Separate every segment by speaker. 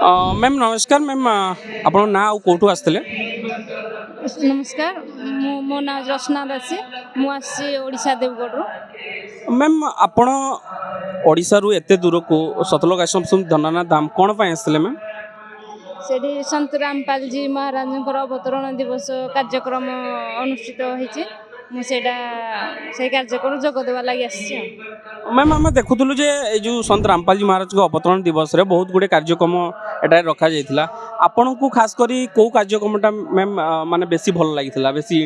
Speaker 1: Ma'am नमस्कार ma'am आपण ना आउ कोठू आसले
Speaker 2: नमस्कार मो ना रचना दासी मुझा देवगढ़
Speaker 1: मैम आपण ओडिसा रु एते दूर को सतलोक आश्रम धनना धाम कोन पय आसले मैम
Speaker 2: से संत रामपाल जी महाराज अवतरण दिवस कार्यक्रम अनुष्ठित होती मुझे कार्यक्रम जोगदेवा लगी आसी।
Speaker 1: मैम आम देखुलु जे ए जो संत रामपाल जी महाराज को अवतरण दिवस रे बहुत गुडे कार्यक्रम एटा रखा जाइथिला आपण को खास करी को कार्यक्रमटा मैम माने बेसी भल लागिथिला बेसी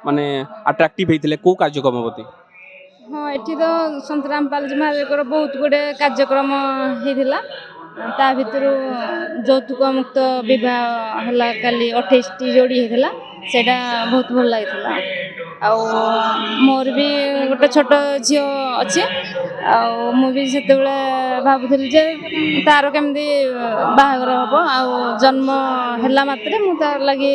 Speaker 1: माने अट्रैक्टिव हेतिले को कार्यक्रम होती।
Speaker 2: हाँ ये तो संत रामपाल जी महाराज बहुत गुड़े कार्यक्रम होता ता भितर যৌতুକ मुक्त विवाह है काली 28 जोड़ी होता से बहुत भल लगी मोर भी गोटे छोट झी अच्छे मुझे भावुली जे तार केमती बाहागर हम आ जन्म है मात्रे तार लगी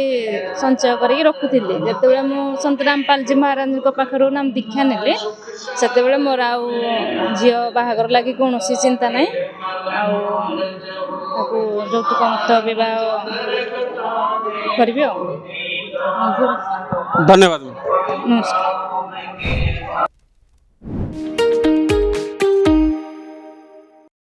Speaker 2: संचय करके रखुली जिते संत रामपाल जी महाराज पाखर नाम दीक्षा नेली से मोर आउ झी बाहागर लगी कौन चिंता ना ଯୌତୁକ ମୁକ୍ତ ବିବାହ କରିବି।
Speaker 1: धन्यवाद।
Speaker 2: नमस्कार।